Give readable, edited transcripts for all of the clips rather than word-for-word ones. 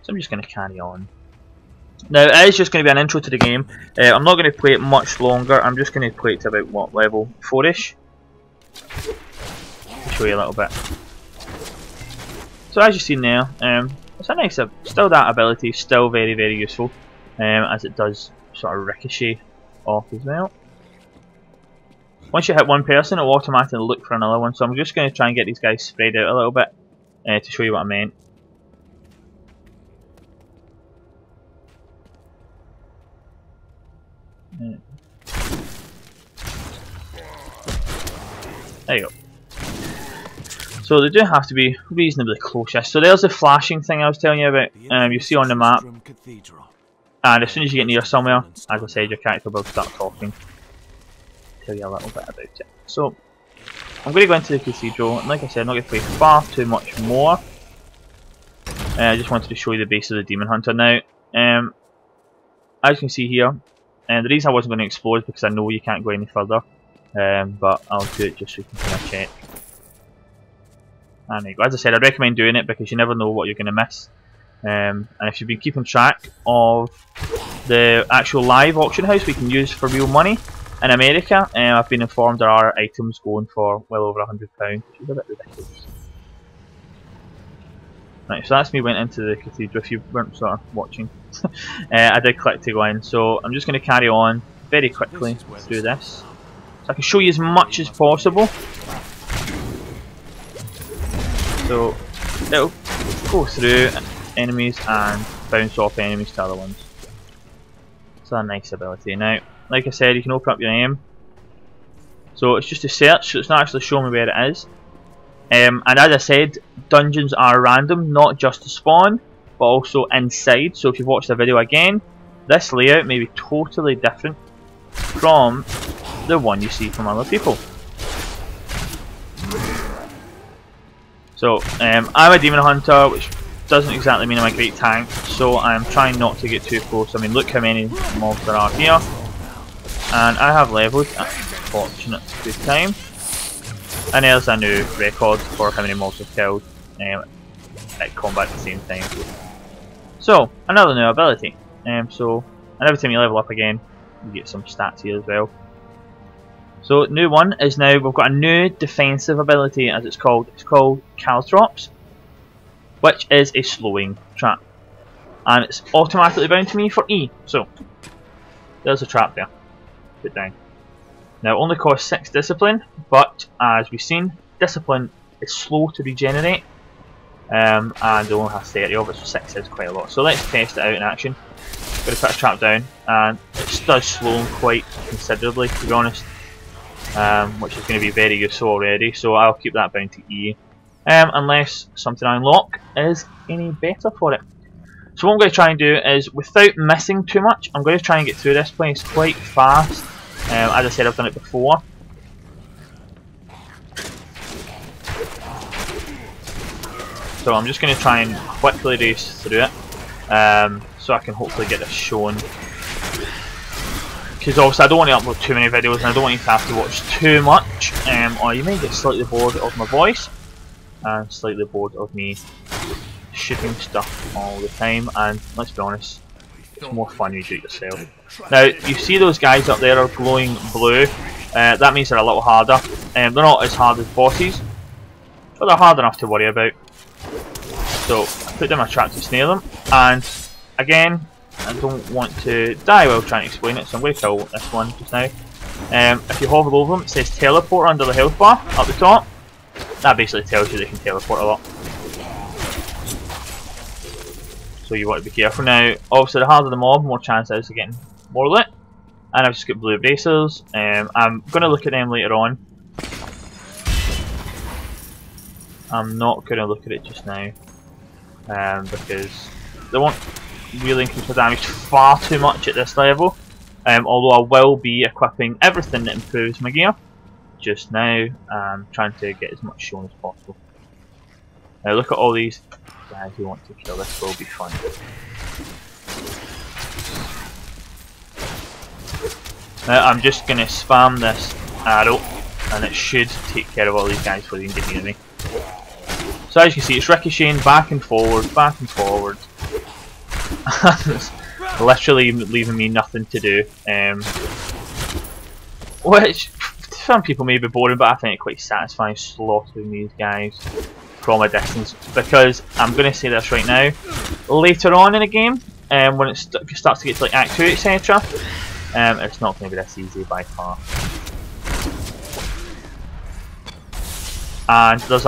So I'm just going to carry on. Now it is just going to be an intro to the game. I'm not going to play it much longer. I'm just going to play it to about what, level 4ish. I'll show you a little bit. So as you've seen there, it's a nice, still that ability, still very very useful, as it does sort of ricochet off as well. Once you hit one person, it will automatically look for another one. So I'm just going to try and get these guys spread out a little bit to show you what I meant. There you go. So they do have to be reasonably close-ish. So there's the flashing thing I was telling you about. You see on the map. And as soon as you get near somewhere, as I said, your character will start talking. Tell you a little bit about it. So I'm going to go into the cathedral, and like I said, I'm not going to play far too much more. I just wanted to show you the base of the demon hunter now. As you can see here, and the reason I wasn't going to explore is because I know you can't go any further. But I'll do it just so you can kind of check. And there you go. As I said, I recommend doing it because you never know what you're going to miss. And if you've been keeping track of the actual live auction house we can use for real money in America, I've been informed there are items going for well over £100, which is a bit ridiculous. Right, so that's me went into the cathedral if you weren't sort of watching. I did click to go in, so I'm just going to carry on very quickly through this. So I can show you as much as possible. So it'll go through enemies and bounce off enemies to other ones. It's a nice ability. Now, like I said, you can open up your aim. So it's just a search, so it's not actually showing me where it is. And as I said, dungeons are random, not just to spawn, but also inside. So if you've watched the video again, this layout may be totally different from the one you see from other people. So I'm a demon hunter, which doesn't exactly mean I'm a great tank, so I'm trying not to get too close. I mean, look how many mobs there are here, and I have leveled at a fortunate good time. And there's a new record for how many mobs I've killed at combat at the same time. So another new ability. And every time you level up again, you get some stats here as well. So new one is now we've got a new defensive ability, as it's called. It's called Caltrops, which is a slowing trap, and it's automatically bound to me for E. So there's a trap there. Put down. Now it only costs 6 discipline, but as we've seen, discipline is slow to regenerate, and it only has 30 of it, so 6 is quite a lot. So let's test it out in action. I'm going to put a trap down, and it does slow them quite considerably, to be honest. Which is going to be very useful already, so I'll keep that bound to E, unless something I unlock is any better for it. So what I'm going to try and do is, without missing too much, I'm going to try and get through this place quite fast. As I said, I've done it before. So I'm just going to try and quickly race through it, so I can hopefully get this shown. Because obviously I don't want to upload too many videos, and I don't want you to have to watch too much, or you may get slightly bored of my voice, and slightly bored of me shooting stuff all the time, and let's be honest, it's more fun when you do it yourself. Now, you see those guys up there are glowing blue, that means they're a little harder. They're not as hard as bosses, but they're hard enough to worry about. So, I put down my trap to snare them, and again, I don't want to die while trying to explain it, so I'm going to kill this one just now. If you hover over them, it says teleport under the health bar up the top. That basically tells you they can teleport a lot. So you want to be careful. Now, obviously the harder the mob, more chance there is of getting more loot. And I've just got blue bracers. I'm going to look at them later on. I'm not going to look at it just now, because they won't really increase my damage far too much at this level, although I will be equipping everything that improves my gear. Just now, I'm trying to get as much shown as possible. Now look at all these guys who want to kill. This will be fun. Now I'm just going to spam this arrow, and it should take care of all these guys before they can get near me. So as you can see, it's ricocheting back and forward, literally leaving me nothing to do. Which some people may be boring, but I find it quite satisfying slaughtering these guys from a distance, because I'm going to say this right now, later on in the game, when it starts to get to like Act 2 etc, it's not going to be this easy by far. And there's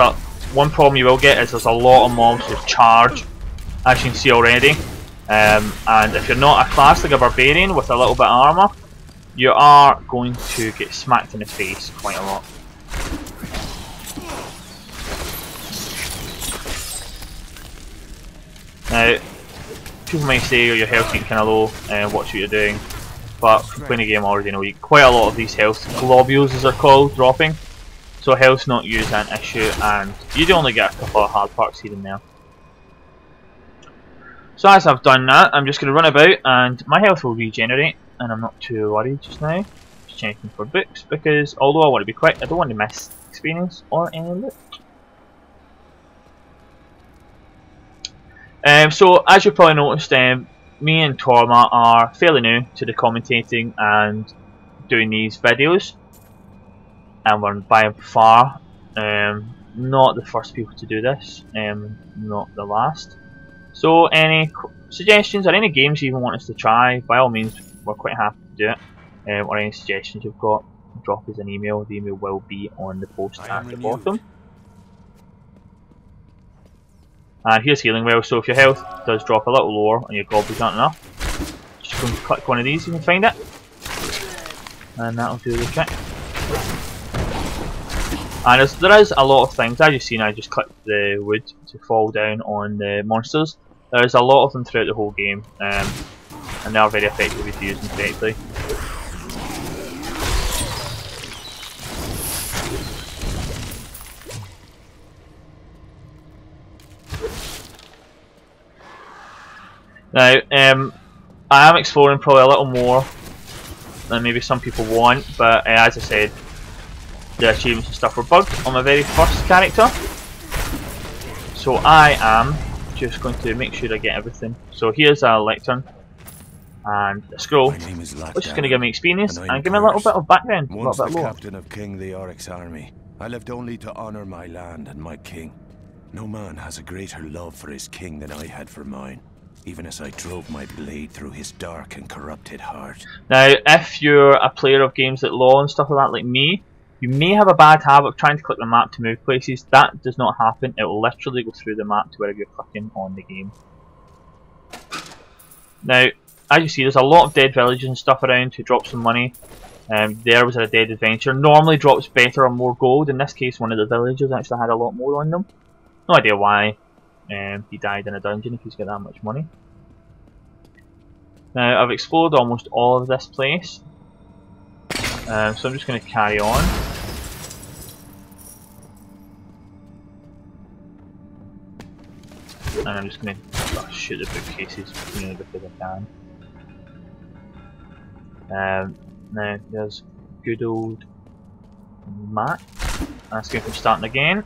one problem you will get is there's a lot of mobs who charge, as you can see already, and if you're not a class like a barbarian with a little bit of armour, you are going to get smacked in the face quite a lot. Now, people may say your health getting kind of low, watch what you're doing, but from playing the game already know you get quite a lot of these health globules, as they're called, dropping. So health's not usually an issue, and you do only get a couple of hard parts here and there. So as I've done that, I'm just going to run about, and my health will regenerate, and I'm not too worried just now. Just checking for books, because although I want to be quick, I don't want to miss experience or any loot. So as you probably noticed, me and Torma are fairly new to the commentating and doing these videos, and we're by far not the first people to do this, not the last. So any suggestions or any games you even want us to try, by all means we're quite happy to do it, or any suggestions you've got, drop us an email. The email will be on the post at the bottom. And here's healing well, so if your health does drop a little lower and your goblins aren't enough, just go and click one of these, you can find it, and that'll do the trick. And there is a lot of things, as you've seen, I just clicked the wood to fall down on the monsters. There's a lot of them throughout the whole game, and they are very effective if you use them correctly. Now, I am exploring probably a little more than maybe some people want, but as I said, the achievements and stuff were bugged on my very first character. So I am just going to make sure I get everything. So here's a lectern and a scroll, which is going to give me experience and give me a little bit of background, a little bit lore. Captain of King Leoric's army, I lived only to honour my land and my king. No man has a greater love for his king than I had for mine, even as I drove my blade through his dark and corrupted heart. Now, if you're a player of games like LoL and stuff like that, like me, you may have a bad habit of trying to click the map to move places. That does not happen. It will literally go through the map to wherever you're clicking on the game. Now, as you see, there's a lot of dead villages and stuff around to drop some money. There was a dead adventure. Normally drops better or more gold. In this case, one of the villagers actually had a lot more on them. No idea why. He died in a dungeon if he's got that much money. Now, I've explored almost all of this place. So I'm just going to carry on. And I'm just going to shoot the bookcases because I can. Now there's good old map. Let's go from starting again.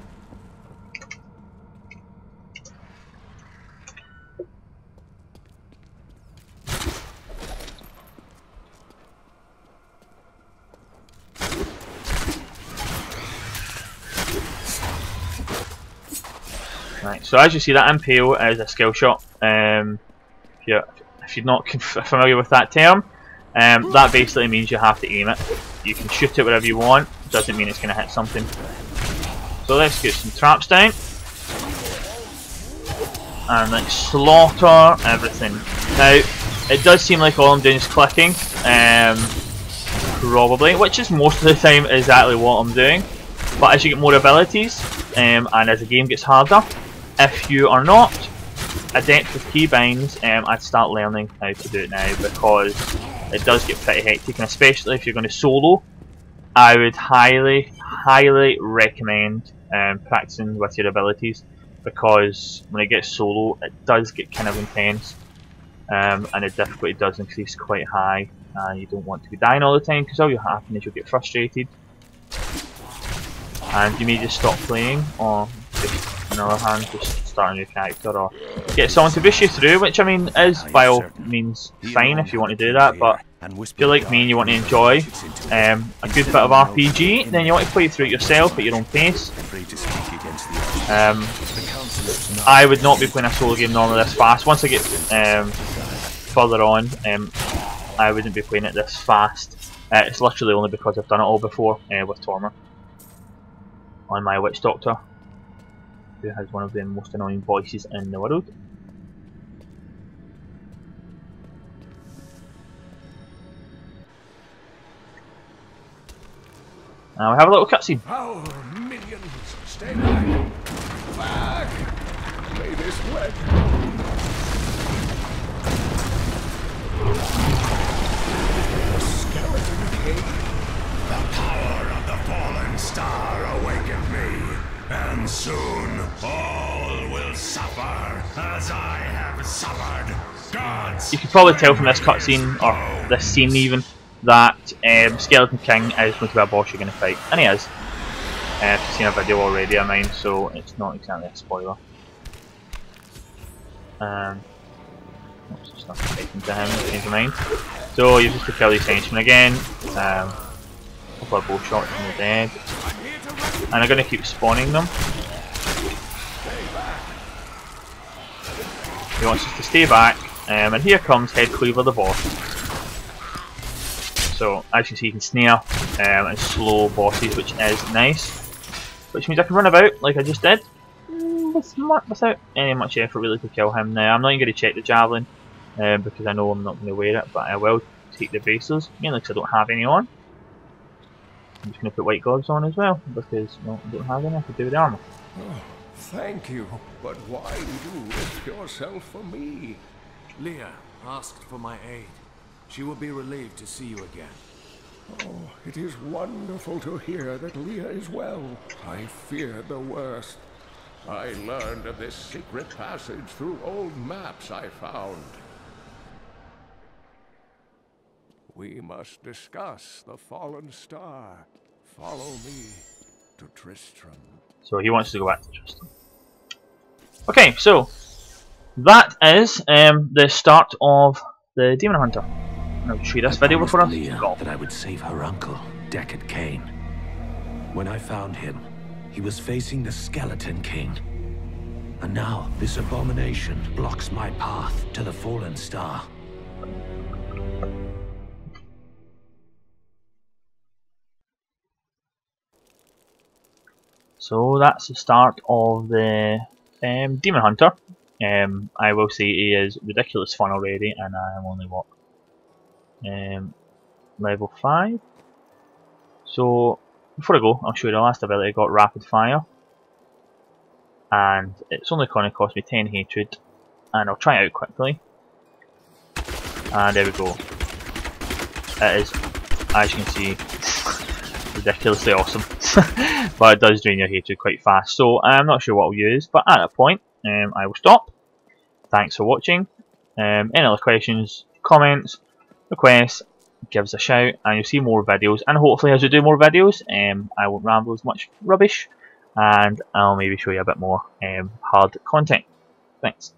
Right, so as you see, that impale is a skill shot. If you're not familiar with that term, that basically means you have to aim it. You can shoot it wherever you want, doesn't mean it's going to hit something. So let's get some traps down. And let's slaughter everything. Now, it does seem like all I'm doing is clicking, probably, which is most of the time exactly what I'm doing. But as you get more abilities, and as the game gets harder, if you are not adept with keybinds, I'd start learning how to do it now, because it does get pretty hectic, and especially if you're going to solo, I would highly recommend practicing with your abilities, because when it gets solo, it does get kind of intense, and the difficulty does increase quite high, and you don't want to be dying all the time, because all will happen is you'll get frustrated, and you may just stop playing, or just, on the other hand, just start a new character or get someone to boost you through, which I mean is by all means fine if you want to do that, but if you're like me and you want to enjoy a good bit of RPG, then you want to play through it yourself at your own pace. I would not be playing a solo game normally this fast. Once I get further on, I wouldn't be playing it this fast. It's literally only because I've done it all before with Tormer on my Witch Doctor, who has one of the most annoying voices in the world. Now we have a little cutscene. Our minions, stay back! Back! May this wet. The skeleton king. The power of the fallen star awakened me, and soon all will suffer as I have suffered. Gods. You can probably tell from this cutscene, or this scene even, that Skeleton King is going to be a boss you're going to fight, and he is. I've seen a video already of mine, so it's not exactly a spoiler. Just not taken to him, change your mind. So you just to kill these henchmen again. Couple of bow shots and they're dead. And I'm going to keep spawning them. He wants us to stay back, and here comes Head Cleaver the boss. So as you see, you can snare and slow bosses, which is nice. Which means I can run about like I just did, without any much effort really to kill him. Now I'm not even going to check the javelin because I know I'm not going to wear it, but I will take the bracelets, mainly because I don't have any on. I'm just going to put white gloves on as well because I don't have any. I could do with the armour. Oh, thank you, but why do you risk yourself for me? Leah asked for my aid. She will be relieved to see you again. Oh, it is wonderful to hear that Leah is well. I feared the worst. I learned of this secret passage through old maps I found. We must discuss the fallen star. Follow me to Tristram. So he wants to go back to Tristram. Okay, so that is the start of the Demon Hunter. I'll show you this video before I go. That I would save her uncle, Deckard Cain. When I found him, he was facing the Skeleton King. And now, this abomination blocks my path to the fallen star. So that's the start of the Demon Hunter. I will say he is ridiculous fun already, and I am only what? Level 5. So before I go, I'll show you the last ability I got, Rapid Fire, and it's only going to cost me 10 hatred, and I'll try it out quickly. And there we go. It is, as you can see, ridiculously awesome. But it does drain your hatred quite fast, so I'm not sure what I'll use, but at that point I will stop. Thanks for watching. Any other questions, comments, requests, give us a shout, and you'll see more videos. And hopefully as we do more videos, I won't ramble as much rubbish, and I'll maybe show you a bit more hard content. Thanks.